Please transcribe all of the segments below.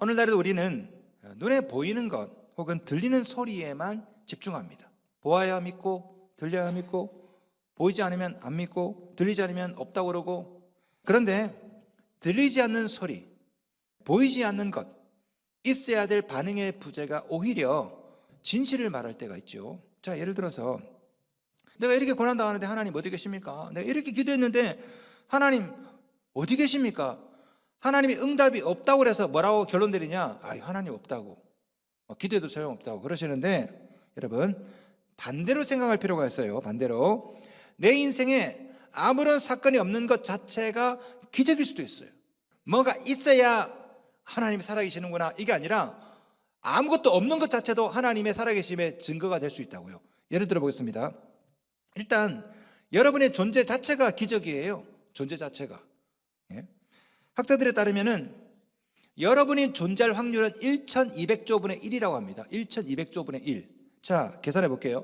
오늘날에도 우리는 눈에 보이는 것 혹은 들리는 소리에만 집중합니다. 보아야 믿고, 들려야 믿고, 보이지 않으면 안 믿고, 들리지 않으면 없다고 그러고. 그런데 들리지 않는 소리, 보이지 않는 것, 있어야 될 반응의 부재가 오히려 진실을 말할 때가 있죠. 자, 예를 들어서 내가 이렇게 고난당하는데 하나님 어디 계십니까? 내가 이렇게 기도했는데 하나님 어디 계십니까? 하나님이 응답이 없다고 그래서 뭐라고 결론 내리냐? 하나님 없다고, 기도해도 소용없다고 그러시는데, 여러분 반대로 생각할 필요가 있어요. 반대로 내 인생에 아무런 사건이 없는 것 자체가 기적일 수도 있어요. 뭐가 있어야 하나님이 살아계시는구나, 이게 아니라 아무것도 없는 것 자체도 하나님의 살아계심의 증거가 될 수 있다고요. 예를 들어 보겠습니다. 일단 여러분의 존재 자체가 기적이에요. 존재 자체가. 학자들에 따르면은 여러분이 존재할 확률은 1200조분의 1이라고 합니다. 1200조분의 1. 자, 계산해 볼게요.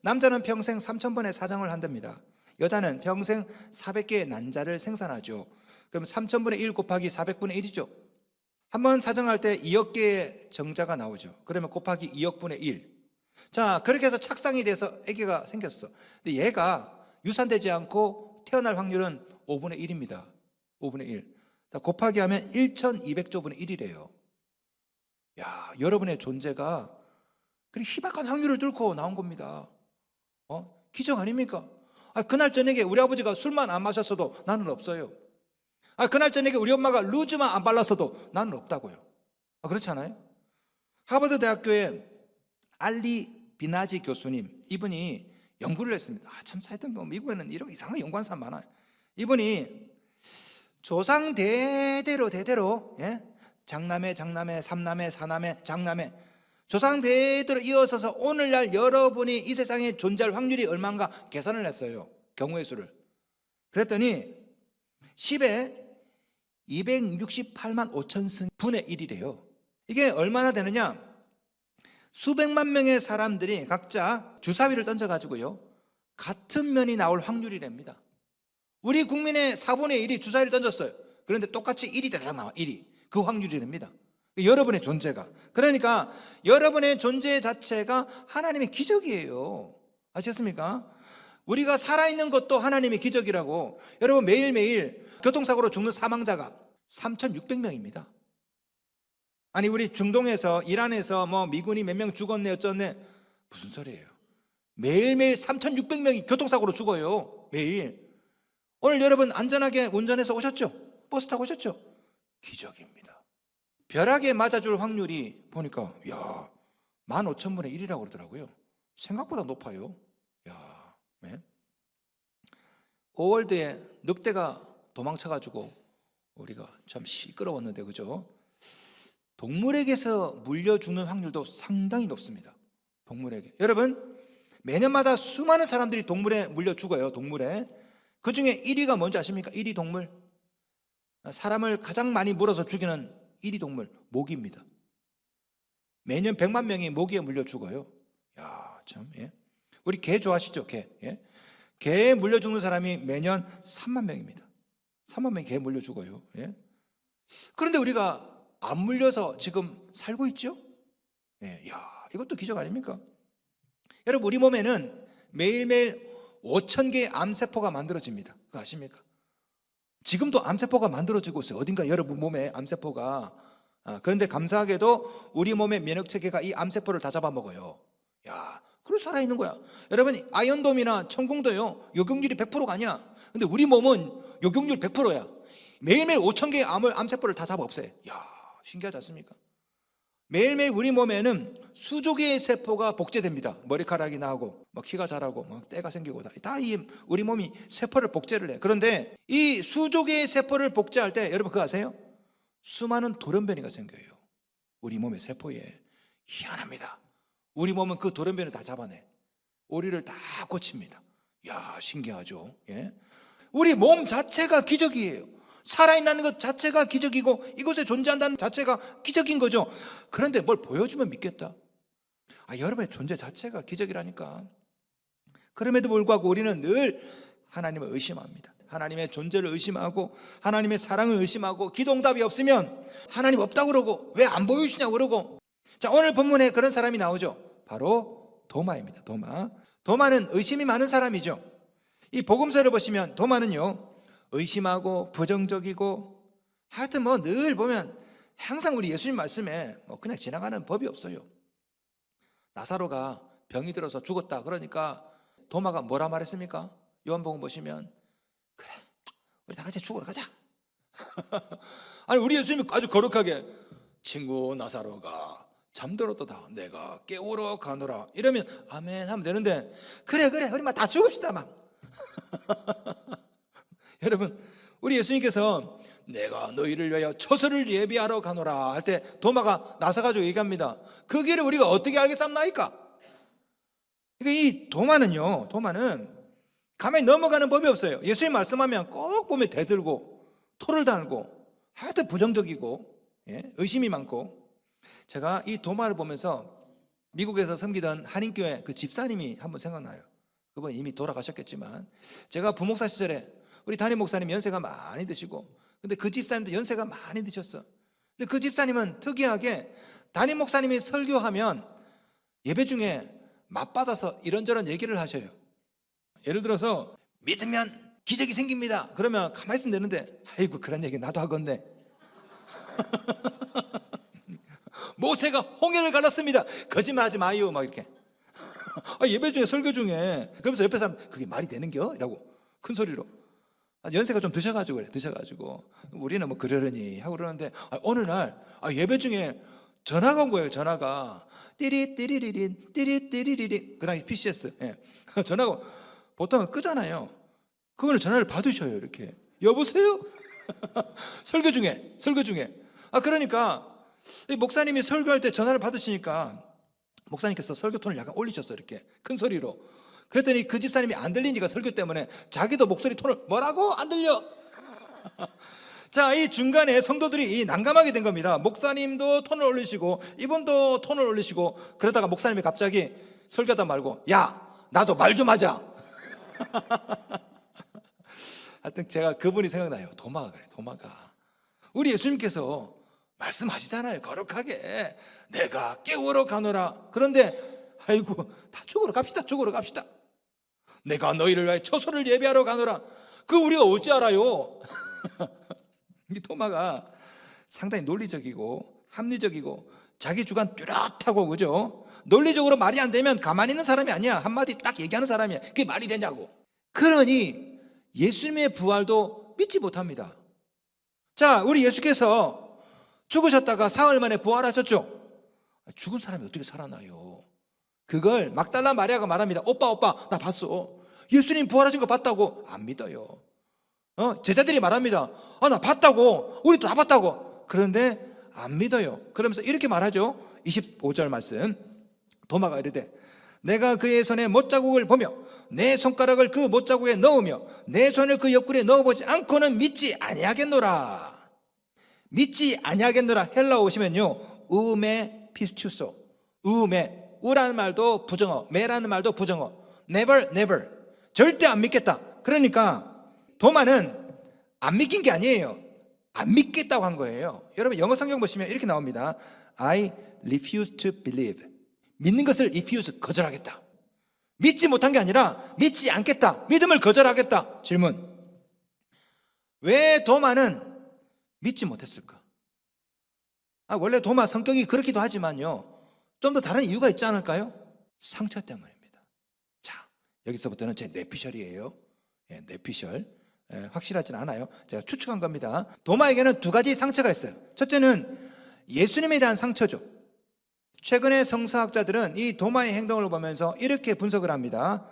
남자는 평생 3000번의 사정을 한답니다. 여자는 평생 400개의 난자를 생산하죠. 그럼 3000분의 1 곱하기 400분의 1이죠. 한번 사정할 때 2억 개의 정자가 나오죠. 그러면 곱하기 2억분의 1. 자, 그렇게 해서 착상이 돼서 아기가 생겼어. 근데 얘가 유산되지 않고 태어날 확률은 5분의 1입니다. 5분의 1. 곱하기 하면 1200조분의 1이래요. 야, 여러분의 존재가 그렇게 희박한 확률을 뚫고 나온 겁니다. 기적 아닙니까? 그날 저녁에 우리 아버지가 술만 안 마셨어도 나는 없어요. 그날 저녁에 우리 엄마가 루즈만 안 발랐어도 나는 없다고요. 그렇지 않아요? 하버드 대학교의 알리 비나지 교수님, 이분이 연구를 했습니다. 참, 하여튼 뭐 미국에는 이런 이상한 연구하는 사람 많아요. 이분이 조상 대대로 장남매, 삼남매, 사남매, 장남매, 조상 대대로 이어서서 오늘날 여러분이 이 세상에 존재할 확률이 얼마인가 계산을 했어요. 경우의 수를. 그랬더니 10에 268만 5천 분의 1이래요. 이게 얼마나 되느냐? 수백만 명의 사람들이 각자 주사위를 던져가지고요, 같은 면이 나올 확률이랍니다. 우리 국민의 4분의 1이 주사위를 던졌어요. 그런데 똑같이 1이 대략 나와. 1이. 그 확률이랍니다. 여러분의 존재가. 그러니까 여러분의 존재 자체가 하나님의 기적이에요. 아시겠습니까? 우리가 살아있는 것도 하나님의 기적이라고. 여러분, 매일매일 교통사고로 죽는 사망자가 3600명입니다. 아니, 우리 중동에서, 이란에서 뭐 미군이 몇 명 죽었네 어쩌네, 무슨 소리예요? 매일매일 3600명이 교통사고로 죽어요. 매일. 오늘 여러분 안전하게 운전해서 오셨죠? 버스 타고 오셨죠? 기적입니다. 벼락에 맞아줄 확률이 보니까 15,000분의 1이라고 그러더라고요. 생각보다 높아요. 네. 5월드에 늑대가 도망쳐가지고 우리가 참 시끄러웠는데, 그죠? 동물에게서 물려 죽는 확률도 상당히 높습니다. 동물에게. 여러분, 매년마다 수많은 사람들이 동물에 물려 죽어요. 동물에. 그 중에 1위가 뭔지 아십니까? 1위 동물. 사람을 가장 많이 물어서 죽이는 1위 동물, 모기입니다. 매년 100만 명이 모기에 물려 죽어요. 참. 우리 개 좋아하시죠? 개. 개에 물려 죽는 사람이 매년 3만 명입니다. 3만 명이 개에 물려 죽어요. 그런데 우리가 안 물려서 지금 살고 있죠? 이것도 기적 아닙니까? 여러분, 우리 몸에는 매일매일 5,000개의 암세포가 만들어집니다. 그거 아십니까? 지금도 암세포가 만들어지고 있어요. 어딘가 여러분 몸에 암세포가. 그런데 감사하게도 우리 몸의 면역체계가 이 암세포를 다 잡아먹어요. 그래서 살아있는 거야. 여러분, 아이언돔이나 천공도요, 요격률이 100%가 아니야. 근데 우리 몸은 요격률 100%야. 매일매일 5,000개의 암세포를 다 잡아 없애. 신기하지 않습니까? 매일매일 우리 몸에는 수조 개의 세포가 복제됩니다. 머리카락이 나오고, 키가 자라고, 때가 생기고, 다 이 우리 몸이 세포를 복제를 해. 그런데 이 수조 개의 세포를 복제할 때, 여러분 그거 아세요? 수많은 돌연변이가 생겨요. 우리 몸의 세포에. 희한합니다. 우리 몸은 그 돌연변이를 다 잡아내. 오리를 다 고칩니다. 신기하죠? 우리 몸 자체가 기적이에요. 살아있다는 것 자체가 기적이고 이곳에 존재한다는 자체가 기적인 거죠. 그런데 뭘 보여주면 믿겠다? 여러분의 존재 자체가 기적이라니까. 그럼에도 불구하고 우리는 늘 하나님을 의심합니다. 하나님의 존재를 의심하고 하나님의 사랑을 의심하고 기도응답이 없으면 하나님 없다고 그러고 왜 안 보여주시냐고 그러고. 자, 오늘 본문에 그런 사람이 나오죠. 바로 도마입니다. 도마는 의심이 많은 사람이죠. 이 복음서를 보시면 도마는요, 의심하고 부정적이고 하여튼 뭐 늘 보면 항상 우리 예수님 말씀에 뭐 그냥 지나가는 법이 없어요. 나사로가 병이 들어서 죽었다 그러니까 도마가 뭐라 말했습니까? 요한복음 보시면 그래, 우리 다 같이 죽으러 가자. 아니, 우리 예수님이 아주 거룩하게 친구 나사로가 잠들었다 내가 깨우러 가노라 이러면 아멘 하면 되는데, 그래 우리 막 다 죽읍시다 막. 여러분, 우리 예수님께서 내가 너희를 위하여 처소를 예비하러 가노라 할 때 도마가 나서가지고 얘기합니다. 그 길을 우리가 어떻게 알겠습니까? 그러니까 이 도마는 가만히 넘어가는 법이 없어요. 예수님 말씀하면 꼭 보면 대들고 토를 달고 하여튼 부정적이고 의심이 많고. 제가 이 도마를 보면서 미국에서 섬기던 한인교회 그 집사님이 한번 생각나요. 그분 이미 돌아가셨겠지만 제가 부목사 시절에 우리 담임 목사님 연세가 많이 드시고, 근데 그 집사님도 연세가 많이 드셨어. 근데 그 집사님은 특이하게 담임 목사님이 설교하면 예배 중에 맞받아서 이런저런 얘기를 하셔요. 예를 들어서 믿으면 기적이 생깁니다. 그러면 가만히 있으면 되는데, 아이고 그런 얘기 나도 하건데. 모세가 홍해를 갈랐습니다. 거짓말하지 마요 막 이렇게. 예배 중에 설교 중에 그러면서 옆에 사람 그게 말이 되는겨? 이라고 큰 소리로. 연세가 좀 드셔가지고 그래. 우리는 뭐 그러려니 하고 그러는데, 어느 날 예배 중에 전화가 온 거예요. 전화가 띠리띠리리린 띠리띠리리린, 그 당시 PCS 전화가 보통은 끄잖아요. 그거는 전화를 받으셔요. 이렇게 여보세요? 설교 중에 그러니까 이 목사님이 설교할 때 전화를 받으시니까 목사님께서 설교톤을 약간 올리셨어요. 이렇게 큰 소리로. 그랬더니 그 집사님이 안 들리니까 설교 때문에 자기도 목소리 톤을 뭐라고 안 들려. 자, 이 중간에 성도들이 난감하게 된 겁니다. 목사님도 톤을 올리시고 이분도 톤을 올리시고, 그러다가 목사님이 갑자기 설교하다 말고 야 나도 말 좀 하자. 하여튼 제가 그분이 생각나요. 도마가 그래. 도마가 우리 예수님께서 말씀하시잖아요. 거룩하게 내가 깨우러 가노라. 그런데 아이고 다 죽으러 갑시다. 내가 너희를 위하여 처소를 예비하러 가노라. 그 우리가 어찌 알아요? 이 도마가 상당히 논리적이고 합리적이고 자기 주관 뚜렷하고, 그죠? 논리적으로 말이 안 되면 가만히 있는 사람이 아니야. 한마디 딱 얘기하는 사람이야. 그게 말이 되냐고. 그러니 예수님의 부활도 믿지 못합니다. 자, 우리 예수께서 죽으셨다가 사흘 만에 부활하셨죠. 죽은 사람이 어떻게 살아나요? 그걸 막달라 마리아가 말합니다. 오빠 나 봤어. 예수님 부활하신 거 봤다고. 안 믿어요. 제자들이 말합니다. 나 봤다고. 우리도 다 봤다고. 그런데 안 믿어요. 그러면서 이렇게 말하죠. 25절 말씀. 도마가 이르되 내가 그의 손에 못자국을 보며 내 손가락을 그 못자국에 넣으며 내 손을 그 옆구리에 넣어보지 않고는 믿지 아니하겠노라. 헬라어 오시면요, 우메 피스투소, 우라는 말도 부정어, 메라는 말도 부정어. never, 절대 안 믿겠다. 그러니까 도마는 안 믿긴 게 아니에요. 안 믿겠다고 한 거예요. 여러분 영어 성경 보시면 이렇게 나옵니다. I refuse to believe. 믿는 것을 refuse, 거절하겠다. 믿지 못한 게 아니라 믿지 않겠다. 믿음을 거절하겠다. 질문: 왜 도마는 믿지 못했을까? 원래 도마 성격이 그렇기도 하지만요, 좀 더 다른 이유가 있지 않을까요? 상처 때문입니다. 자, 여기서부터는 제 뇌피셜이에요. 뇌피셜. 확실하진 않아요. 제가 추측한 겁니다. 도마에게는 두 가지 상처가 있어요. 첫째는 예수님에 대한 상처죠. 최근에 성서학자들은 이 도마의 행동을 보면서 이렇게 분석을 합니다.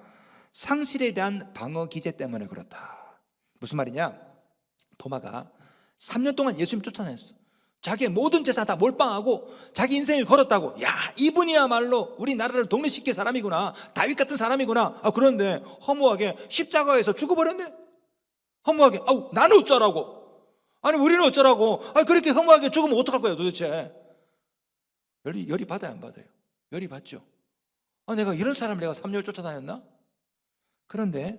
상실에 대한 방어 기제 때문에 그렇다. 무슨 말이냐? 도마가 3년 동안 예수님 쫓아다녔어. 자기의 모든 재산 다 몰빵하고 자기 인생을 걸었다고. 야, 이분이야말로 우리 나라를 독립시킬 사람이구나. 다윗 같은 사람이구나. 그런데 허무하게 십자가에서 죽어버렸네. 허무하게. 나는 어쩌라고. 아니 우리는 어쩌라고. 그렇게 허무하게 죽으면 어떡할 거야 도대체. 열이 받아요 안 받아요? 열이 받죠. 내가 이런 사람을 내가 3년을 쫓아다녔나? 그런데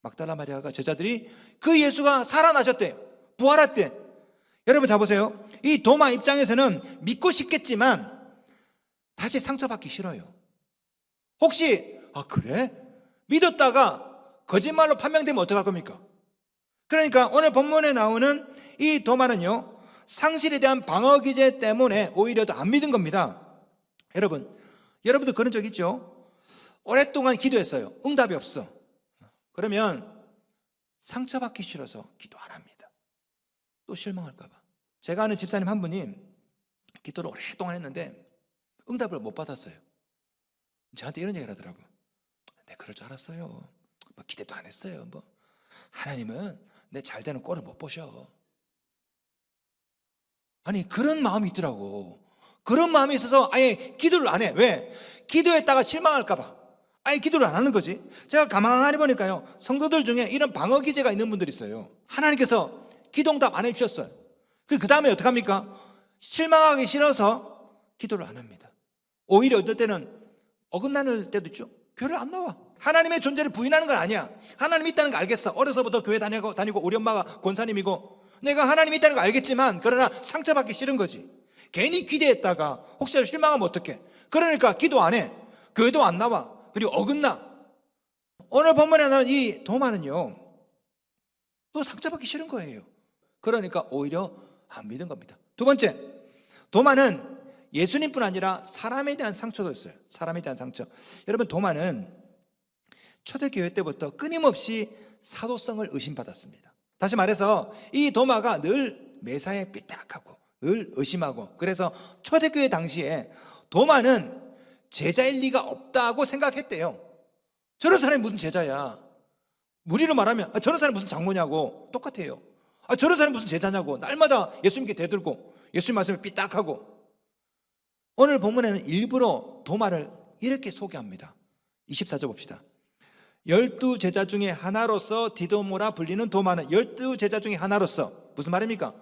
막달라 마리아가 제자들이 그 예수가 살아나셨대요. 부활했대. 여러분 자 보세요. 이 도마 입장에서는 믿고 싶겠지만 다시 상처받기 싫어요. 혹시 그래? 믿었다가 거짓말로 판명되면 어떡할 겁니까? 그러니까 오늘 본문에 나오는 이 도마는요, 상실에 대한 방어 기제 때문에 오히려 더 안 믿은 겁니다. 여러분도 그런 적 있죠? 오랫동안 기도했어요. 응답이 없어. 그러면 상처받기 싫어서 기도 안 합니다. 또 실망할까 봐. 제가 아는 집사님 한 분이 기도를 오랫동안 했는데 응답을 못 받았어요. 저한테 이런 얘기를 하더라고요. 네, 그럴 줄 알았어요. 뭐 기대도 안 했어요. 하나님은 내 잘 되는 꼴을 못 보셔. 아니, 그런 마음이 있더라고. 그런 마음이 있어서 아예 기도를 안 해. 왜? 기도했다가 실망할까 봐 아예 기도를 안 하는 거지. 제가 가만히 보니까요, 성도들 중에 이런 방어 기제가 있는 분들이 있어요. 하나님께서 기도응답 안 해주셨어요. 그 다음에 어떡합니까? 실망하기 싫어서 기도를 안 합니다. 오히려 어떨 때는 어긋나는 때도 있죠. 교회를 안 나와. 하나님의 존재를 부인하는 건 아니야. 하나님이 있다는 거 알겠어. 어려서부터 교회 다니고 우리 엄마가 권사님이고 내가 하나님이 있다는 거 알겠지만 그러나 상처받기 싫은 거지. 괜히 기대했다가 혹시 실망하면 어떡해. 그러니까 기도 안 해. 교회도 안 나와. 그리고 어긋나. 오늘 본문에 나온 이 도마는요, 또 상처받기 싫은 거예요. 그러니까 오히려 안 믿은 겁니다. 두 번째, 도마는 예수님뿐 아니라 사람에 대한 상처도 있어요. 사람에 대한 상처. 여러분, 도마는 초대교회 때부터 끊임없이 사도성을 의심받았습니다. 다시 말해서 이 도마가 늘 매사에 삐딱하고 늘 의심하고, 그래서 초대교회 당시에 도마는 제자일 리가 없다고 생각했대요. 저런 사람이 무슨 제자야. 무리로 말하면 저런 사람이 무슨 장모냐고 똑같아요. 저런 사람이 무슨 제자냐고. 날마다 예수님께 대들고 예수님 말씀에 삐딱하고. 오늘 본문에는 일부러 도마를 이렇게 소개합니다. 24절 봅시다. 12제자 중에 하나로서 디도모라 불리는 도마는 12제자 중에 하나로서, 무슨 말입니까?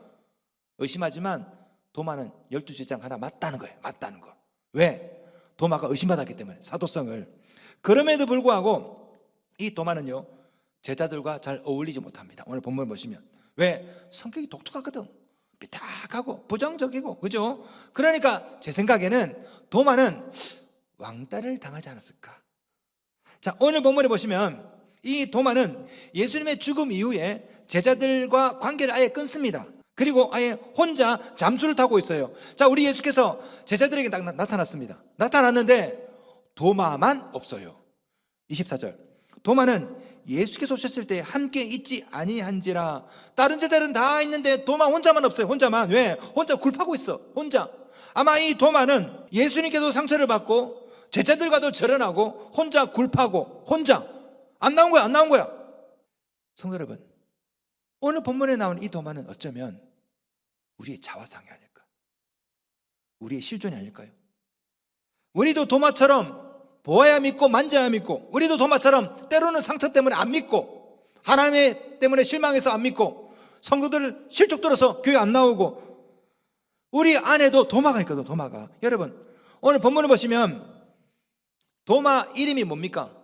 의심하지만 도마는 12제자 하나 맞다는 거예요. 맞다는 거. 왜? 도마가 의심받았기 때문에, 사도성을. 그럼에도 불구하고 이 도마는요, 제자들과 잘 어울리지 못합니다. 오늘 본문을 보시면. 왜? 성격이 독특하거든. 삐딱하고 부정적이고, 그죠? 그러니까 제 생각에는 도마는 왕따를 당하지 않았을까. 자, 오늘 본문에 보시면 이 도마는 예수님의 죽음 이후에 제자들과 관계를 아예 끊습니다. 그리고 아예 혼자 잠수를 타고 있어요. 자, 우리 예수께서 제자들에게 나타났습니다. 나타났는데 도마만 없어요. 24절. 도마는 예수께서 오셨을 때 함께 있지 아니한지라. 다른 제자들은 다 있는데 도마 혼자만 없어요. 혼자만. 왜? 혼자 굴파고 있어. 혼자. 아마 이 도마는 예수님께도 상처를 받고 제자들과도 절연하고 혼자 굴파고 혼자 안 나온 거야. 안 나온 거야. 성도 여러분, 오늘 본문에 나온 이 도마는 어쩌면 우리의 자화상이 아닐까, 우리의 실존이 아닐까요? 우리도 도마처럼 보아야 믿고 만져야 믿고, 우리도 도마처럼 때로는 상처 때문에 안 믿고, 하나님 때문에 실망해서 안 믿고, 성도들 실족 들어서 교회 안 나오고, 우리 안에도 도마가 있거든. 도마가. 여러분, 오늘 본문을 보시면 도마 이름이 뭡니까?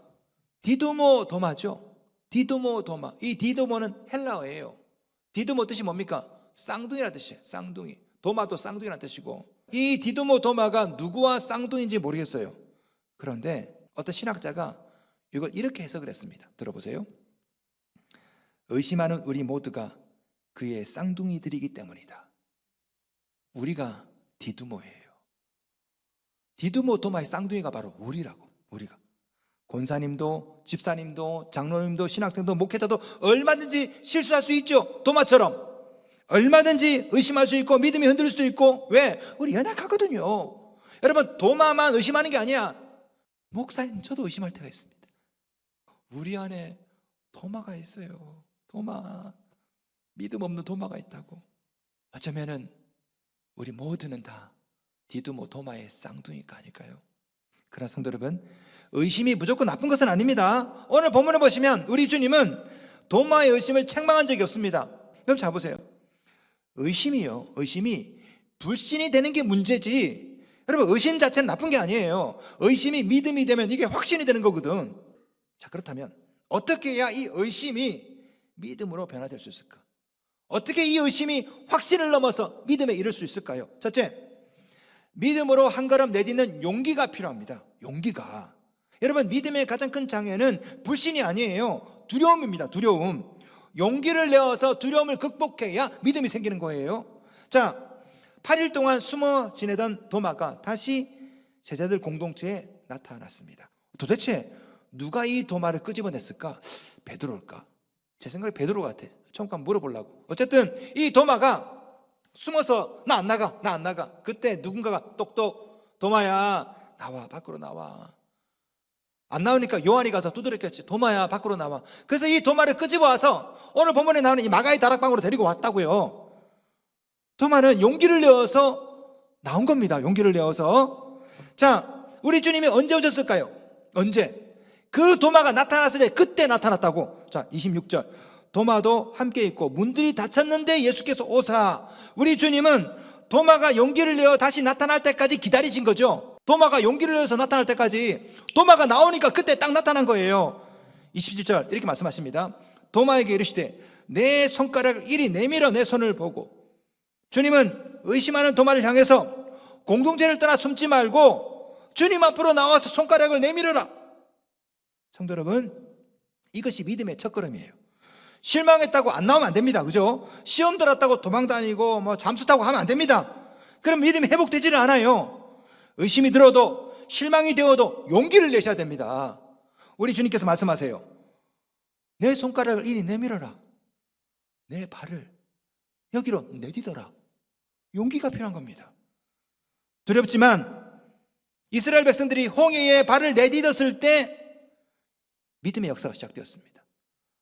디두모 도마죠. 디두모 도마. 이 디두모는 헬라어예요. 디두모 뜻이 뭡니까? 쌍둥이라는 뜻이에요. 쌍둥이. 도마도 쌍둥이라는 뜻이고, 이 디두모 도마가 누구와 쌍둥이인지 모르겠어요. 그런데 어떤 신학자가 이걸 이렇게 해석을 했습니다. 들어보세요. 의심하는 우리 모두가 그의 쌍둥이들이기 때문이다. 우리가 디두모예요. 디두모 도마의 쌍둥이가 바로 우리라고. 우리가. 권사님도 집사님도 장로님도 신학생도 목회자도 얼마든지 실수할 수 있죠. 도마처럼 얼마든지 의심할 수 있고 믿음이 흔들릴 수도 있고. 왜? 우리 연약하거든요. 여러분, 도마만 의심하는 게 아니야. 목사님, 저도 의심할 때가 있습니다. 우리 안에 도마가 있어요. 도마. 믿음 없는 도마가 있다고. 어쩌면은 우리 모두는 다 디두모 도마의 쌍둥이가 아닐까요? 그러나 성도 여러분, 의심이 무조건 나쁜 것은 아닙니다. 오늘 본문을 보시면 우리 주님은 도마의 의심을 책망한 적이 없습니다. 그럼 잘 보세요. 의심이요, 의심이 불신이 되는 게 문제지, 여러분, 의심 자체는 나쁜 게 아니에요. 의심이 믿음이 되면 이게 확신이 되는 거거든. 자, 그렇다면 어떻게 해야 이 의심이 믿음으로 변화될 수 있을까? 어떻게 이 의심이 확신을 넘어서 믿음에 이를 수 있을까요? 첫째, 믿음으로 한 걸음 내딛는 용기가 필요합니다. 용기가. 여러분, 믿음의 가장 큰 장애는 불신이 아니에요. 두려움입니다. 두려움. 용기를 내어서 두려움을 극복해야 믿음이 생기는 거예요. 자, 8일 동안 숨어 지내던 도마가 다시 제자들 공동체에 나타났습니다. 도대체 누가 이 도마를 끄집어냈을까? 베드로일까? 제 생각에 베드로 같아. 잠깐 물어보려고. 어쨌든 이 도마가 숨어서 나 안 나가. 그때 누군가가 똑똑, 도마야 나와, 밖으로 나와. 안 나오니까 요한이 가서 두드렸겠지. 도마야 밖으로 나와. 그래서 이 도마를 끄집어 와서 오늘 본문에 나오는 이 마가의 다락방으로 데리고 왔다고요. 도마는 용기를 내어서 나온 겁니다. 용기를 내어서. 자, 우리 주님이 언제 오셨을까요? 언제? 그 도마가 나타났을 때 그때 나타났다고. 자, 26절. 도마도 함께 있고 문들이 닫혔는데 예수께서 오사. 우리 주님은 도마가 용기를 내어 다시 나타날 때까지 기다리신 거죠. 도마가 용기를 내어서 나타날 때까지. 도마가 나오니까 그때 딱 나타난 거예요. 27절 이렇게 말씀하십니다. 도마에게 이르시되 내 손가락을 이리 내밀어 내 손을 보고. 주님은 의심하는 도마를 향해서 공동체를 떠나 숨지 말고 주님 앞으로 나와서 손가락을 내밀어라. 성도 여러분, 이것이 믿음의 첫걸음이에요. 실망했다고 안 나오면 안 됩니다. 그죠? 시험 들었다고 도망 다니고 뭐 잠수 타고 하면 안 됩니다. 그럼 믿음이 회복되지는 않아요. 의심이 들어도 실망이 되어도 용기를 내셔야 됩니다. 우리 주님께서 말씀하세요. 내 손가락을 이리 내밀어라. 내 발을 여기로 내디뎌라. 용기가 필요한 겁니다. 두렵지만 이스라엘 백성들이 홍해에 발을 내디뎠을 때 믿음의 역사가 시작되었습니다.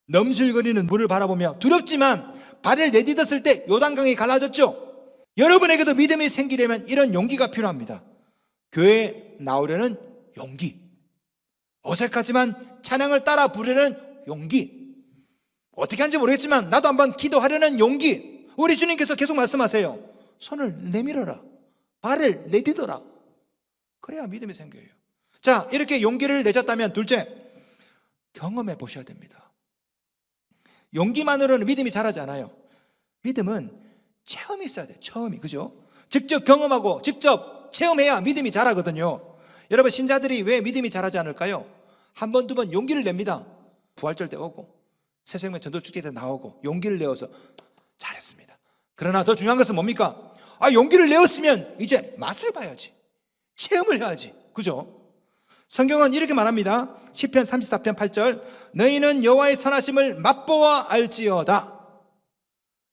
넘실거리는 물을 바라보며 두렵지만 발을 내딛었을 때 요단강이 갈라졌죠. 여러분에게도 믿음이 생기려면 이런 용기가 필요합니다. 교회에 나오려는 용기, 어색하지만 찬양을 따라 부르는 용기, 어떻게 하는지 모르겠지만 나도 한번 기도하려는 용기. 우리 주님께서 계속 말씀하세요. 손을 내밀어라, 발을 내딛어라. 그래야 믿음이 생겨요. 자, 이렇게 용기를 내셨다면 둘째, 경험해 보셔야 됩니다. 용기만으로는 믿음이 자라지 않아요. 믿음은 체험이 있어야 돼요. 체험이. 그죠? 직접 경험하고 직접 체험해야 믿음이 자라거든요. 여러분, 신자들이 왜 믿음이 자라지 않을까요? 한 번, 두 번 용기를 냅니다. 부활절 때 오고 새생명 전도축제 때 나오고 용기를 내어서 잘했습니다. 그러나 더 중요한 것은 뭡니까? 용기를 내었으면 이제 맛을 봐야지. 체험을 해야지. 그죠? 성경은 이렇게 말합니다. 시편 34편 8절. 너희는 여호와의 선하심을 맛보아 알지어다.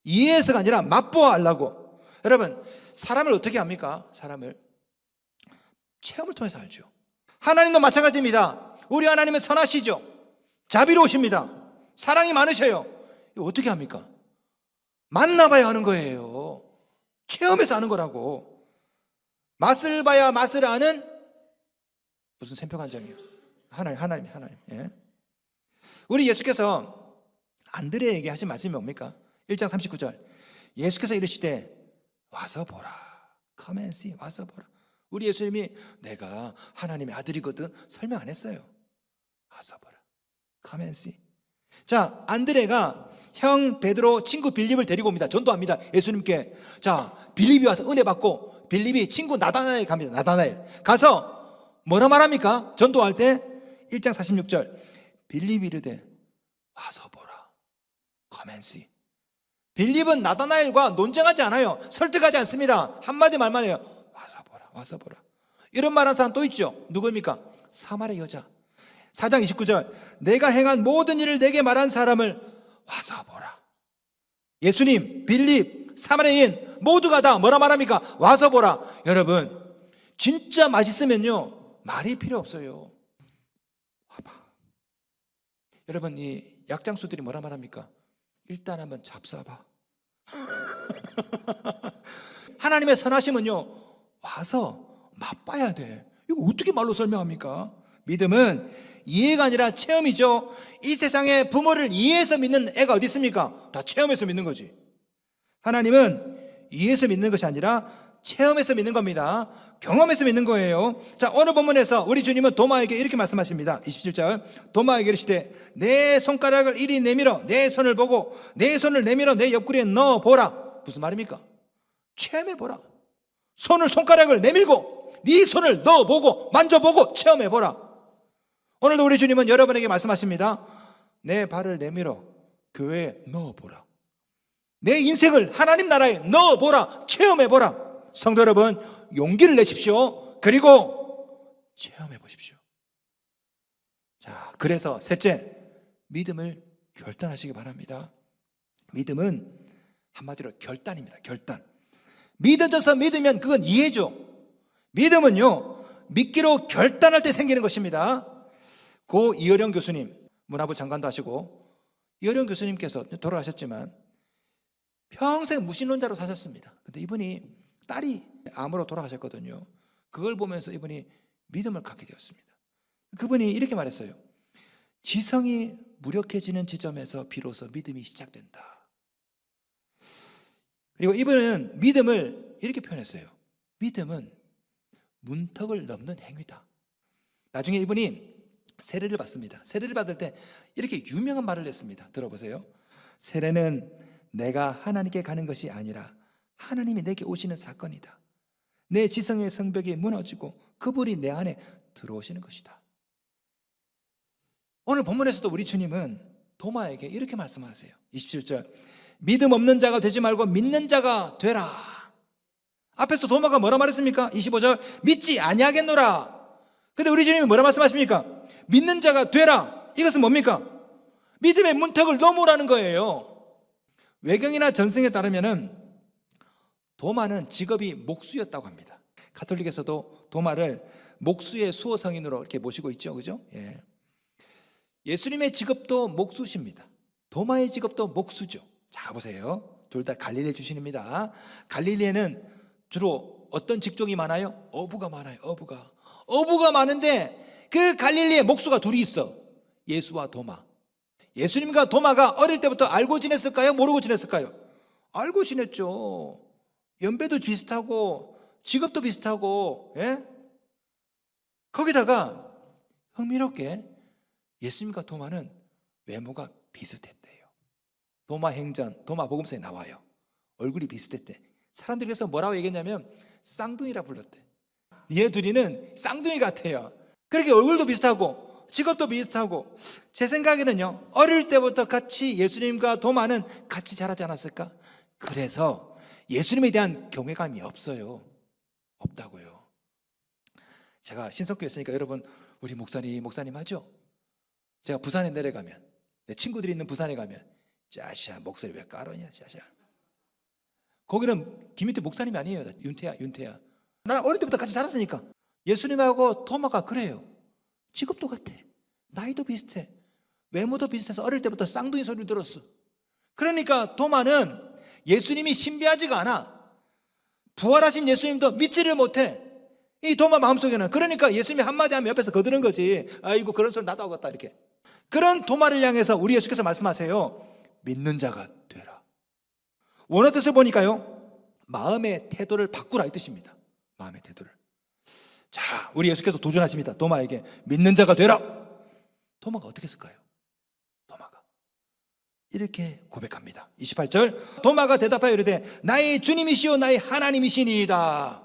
이해해서가 아니라 맛보아 알라고. 여러분, 사람을 어떻게 합니까? 사람을 체험을 통해서 알죠. 하나님도 마찬가지입니다. 우리 하나님은 선하시죠. 자비로우십니다. 사랑이 많으셔요. 이거 어떻게 합니까? 만나봐야 하는 거예요. 체험해서 아는 거라고. 맛을 봐야 맛을 아는 무슨 샘표관장이에요. 하나님. 예. 우리 예수께서 안드레에게 하신 말씀이 뭡니까? 1장 39절. 예수께서 이르시되 와서 보라. Come and see. 와서 보라. 우리 예수님이 내가 하나님의 아들이거든 설명 안 했어요. 와서 보라. Come and see. 자, 안드레가 형 베드로 친구 빌립을 데리고 옵니다. 전도합니다. 예수님께. 자, 빌립이 와서 은혜 받고 빌립이 친구 나다나엘 갑니다. 나다나엘 가서 뭐라 말합니까? 전도할 때 1장 46절. 빌립이 이르되 와서 보라. Come and see. 빌립은 나다나엘과 논쟁하지 않아요. 설득하지 않습니다. 한마디 말만 해요. 와서 보라. 와서 보라. 이런 말한 사람 또 있죠. 누구입니까? 사마리아 여자. 4장 29절. 내가 행한 모든 일을 내게 말한 사람을 와서 보라. 예수님, 빌립, 사마리아인 모두가 다 뭐라 말합니까? 와서 보라. 여러분, 진짜 맛있으면요 말이 필요 없어요. 와봐. 여러분, 이 약장수들이 뭐라 말합니까? 일단 한번 잡숴봐. 하나님의 선하심은요 와서 맛봐야 돼. 이거 어떻게 말로 설명합니까? 믿음은 이해가 아니라 체험이죠. 이 세상에 부모를 이해해서 믿는 애가 어디 있습니까? 다 체험해서 믿는 거지. 하나님은 이해해서 믿는 것이 아니라 체험해서 믿는 겁니다. 경험해서 믿는 거예요. 자, 오늘 본문에서 우리 주님은 도마에게 이렇게 말씀하십니다. 27절, 도마에게 이르시되 내 손가락을 이리 내밀어 내 손을 보고 내 손을 내밀어 내 옆구리에 넣어보라. 무슨 말입니까? 체험해보라. 손가락을 내밀고 네 손을 넣어보고 만져보고 체험해보라. 오늘도 우리 주님은 여러분에게 말씀하십니다. 내 발을 내밀어 교회에 넣어보라. 내 인생을 하나님 나라에 넣어보라. 체험해보라. 성도 여러분, 용기를 내십시오. 그리고 체험해보십시오. 자, 그래서 셋째, 믿음을 결단하시기 바랍니다. 믿음은 한마디로 결단입니다. 결단. 믿어져서 믿으면 그건 이해죠. 믿음은요, 믿기로 결단할 때 생기는 것입니다. 고 이어령 교수님, 문화부 장관도 하시고 이어령 교수님께서 돌아가셨지만 평생 무신론자로 사셨습니다. 근데 이분이 딸이 암으로 돌아가셨거든요. 그걸 보면서 이분이 믿음을 갖게 되었습니다. 그분이 이렇게 말했어요. 지성이 무력해지는 지점에서 비로소 믿음이 시작된다. 그리고 이분은 믿음을 이렇게 표현했어요. 믿음은 문턱을 넘는 행위다. 나중에 이분이 세례를 받습니다. 세례를 받을 때 이렇게 유명한 말을 했습니다. 들어보세요. 세례는 내가 하나님께 가는 것이 아니라 하나님이 내게 오시는 사건이다. 내 지성의 성벽이 무너지고 그분이 내 안에 들어오시는 것이다. 오늘 본문에서도 우리 주님은 도마에게 이렇게 말씀하세요. 27절, 믿음 없는 자가 되지 말고 믿는 자가 되라. 앞에서 도마가 뭐라 말했습니까? 25절, 믿지 아니하겠노라. 근데 우리 주님이 뭐라 말씀하십니까? 믿는 자가 되라. 이것은 뭡니까? 믿음의 문턱을 넘으라는 거예요. 외경이나 전승에 따르면은 도마는 직업이 목수였다고 합니다. 가톨릭에서도 도마를 목수의 수호 성인으로 이렇게 모시고 있죠, 그죠? 예. 예수님의 직업도 목수십니다. 도마의 직업도 목수죠. 자, 보세요. 둘 다 갈릴리 출신입니다. 갈릴리에는 주로 어떤 직종이 많아요? 어부가 많아요. 어부가 많은데 그 갈릴리에 목수가 둘이 있어. 예수와 도마. 예수님과 도마가 어릴 때부터 알고 지냈을까요? 모르고 지냈을까요? 알고 지냈죠. 연배도 비슷하고 직업도 비슷하고, 예? 거기다가 흥미롭게 예수님과 도마는 외모가 비슷했대요. 도마행전, 도마복음서에 나와요. 얼굴이 비슷했대. 사람들이 그래서 뭐라고 얘기했냐면 쌍둥이라 불렀대. 얘 둘이는 쌍둥이 같아요. 그렇게 얼굴도 비슷하고 직업도 비슷하고, 제 생각에는요, 어릴 때부터 같이 예수님과 도마는 같이 자라지 않았을까? 그래서 예수님에 대한 경외감이 없어요. 없다고요. 제가 신석교에 있으니까 여러분, 우리 목사님 하죠? 제가 부산에 내려가면, 내 친구들이 있는 부산에 가면, 짜샤 목소리 왜 까르냐, 짜샤. 거기는 김인태 목사님이 아니에요. 윤태야. 나는 어릴 때부터 같이 자랐으니까. 예수님하고 도마가 그래요. 직업도 같아. 나이도 비슷해. 외모도 비슷해서 어릴 때부터 쌍둥이 소리를 들었어. 그러니까 도마는 예수님이 신비하지가 않아. 부활하신 예수님도 믿지를 못해. 이 도마 마음속에는. 그러니까 예수님이 한마디 하면 옆에서 거드는 거지. 아이고 그런 소리 나도 하겠다 이렇게. 그런 도마를 향해서 우리 예수께서 말씀하세요. 믿는 자가 되라. 원어 뜻을 보니까요, 마음의 태도를 바꾸라 이 뜻입니다. 마음의 태도를. 자, 우리 예수께서 도전하십니다. 도마에게 믿는 자가 되라. 도마가 어떻게 했을까요? 도마가 이렇게 고백합니다. 28절, 도마가 대답하여 이르되 나의 주님이시오 나의 하나님이시니이다.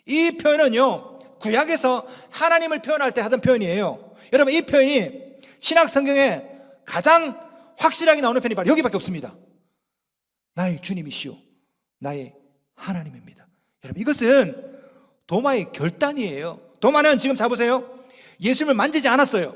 이 표현은요, 구약에서 하나님을 표현할 때 하던 표현이에요. 여러분, 이 표현이 신약 성경에 가장 확실하게 나오는 편이 바로 여기밖에 없습니다. 나의 주님이시오 나의 하나님입니다. 여러분, 이것은 도마의 결단이에요. 도마는 지금 잡으세요. 예수님을 만지지 않았어요.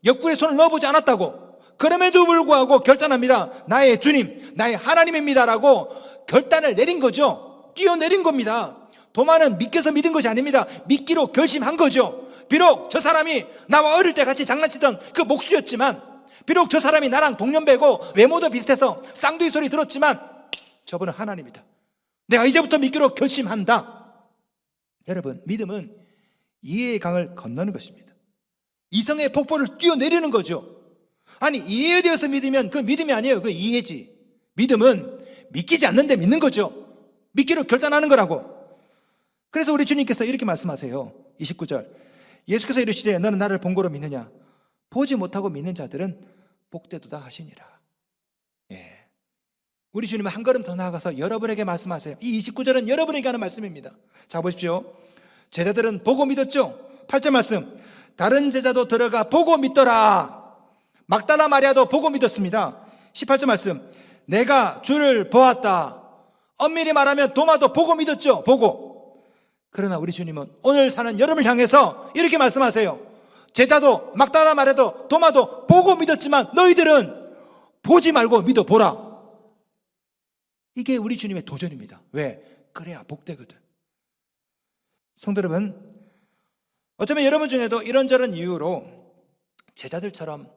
옆구리에 손을 넣어보지 않았다고. 그럼에도 불구하고 결단합니다. 나의 주님, 나의 하나님입니다라고 결단을 내린 거죠. 뛰어내린 겁니다. 도마는 믿겨서 믿은 것이 아닙니다. 믿기로 결심한 거죠. 비록 저 사람이 나와 어릴 때 같이 장난치던 그 목수였지만, 비록 저 사람이 나랑 동년배고 외모도 비슷해서 쌍둥이 소리 들었지만, 저분은 하나님이다. 내가 이제부터 믿기로 결심한다. 여러분, 믿음은 이해의 강을 건너는 것입니다. 이성의 폭포를 뛰어내리는 거죠. 아니, 이해되어서 믿으면 그 믿음이 아니에요. 그 이해지. 믿음은 믿기지 않는데 믿는 거죠. 믿기로 결단하는 거라고. 그래서 우리 주님께서 이렇게 말씀하세요. 29절. 예수께서 이르시되 너는 나를 본 거로 믿느냐? 보지 못하고 믿는 자들은 복되도다 하시니라. 예. 우리 주님은 한 걸음 더 나아가서 여러분에게 말씀하세요. 이 29절은 여러분에게 하는 말씀입니다. 자, 보십시오. 제자들은 보고 믿었죠? 8절 말씀. 다른 제자도 들어가 보고 믿더라. 막달라 마리아도 보고 믿었습니다. 18절 말씀. 내가 주를 보았다. 엄밀히 말하면 도마도 보고 믿었죠? 보고. 그러나 우리 주님은 오늘 사는 여러분을 향해서 이렇게 말씀하세요. 제자도 막달라 마리아도 도마도 보고 믿었지만 너희들은 보지 말고 믿어보라. 이게 우리 주님의 도전입니다. 왜? 그래야 복되거든. 성도 여러분, 어쩌면 여러분 중에도 이런저런 이유로 제자들처럼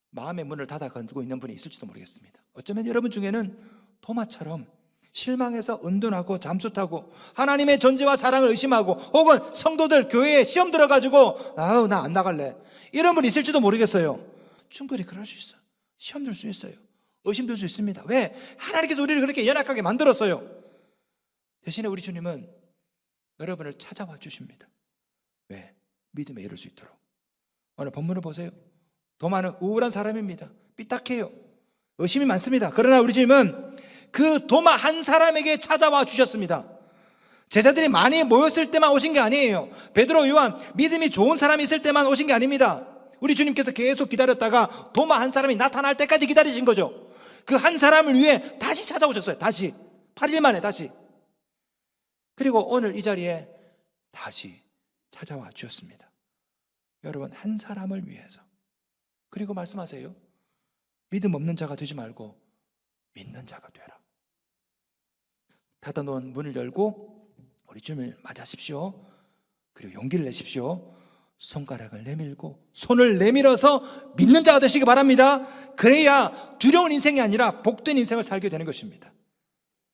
마음의 문을 닫아가지고 있는 분이 있을지도 모르겠습니다. 어쩌면 여러분 중에는 도마처럼 실망해서 은둔하고 잠수타고 하나님의 존재와 사랑을 의심하고 혹은 성도들 교회에 시험 들어가지고 아우 나 안 나갈래 이런 분이 있을지도 모르겠어요. 충분히 그럴 수 있어요. 시험 들 수 있어요. 의심 들 수 있습니다. 왜? 하나님께서 우리를 그렇게 연약하게 만들었어요. 대신에 우리 주님은 여러분을 찾아와 주십니다. 왜? 믿음에 이룰 수 있도록. 오늘 본문을 보세요. 도마는 우울한 사람입니다. 삐딱해요. 의심이 많습니다. 그러나 우리 주님은 그 도마 한 사람에게 찾아와 주셨습니다. 제자들이 많이 모였을 때만 오신 게 아니에요. 베드로, 요한, 믿음이 좋은 사람이 있을 때만 오신 게 아닙니다. 우리 주님께서 계속 기다렸다가 도마 한 사람이 나타날 때까지 기다리신 거죠. 그 한 사람을 위해 다시 찾아오셨어요. 다시 8일 만에 다시. 그리고 오늘 이 자리에 다시 찾아와 주셨습니다. 여러분 한 사람을 위해서. 그리고 말씀하세요. 믿음 없는 자가 되지 말고 믿는 자가 되라. 닫아놓은 문을 열고 우리 주님을 맞으십시오. 그리고 용기를 내십시오. 손가락을 내밀고 손을 내밀어서 믿는 자가 되시기 바랍니다. 그래야 두려운 인생이 아니라 복된 인생을 살게 되는 것입니다.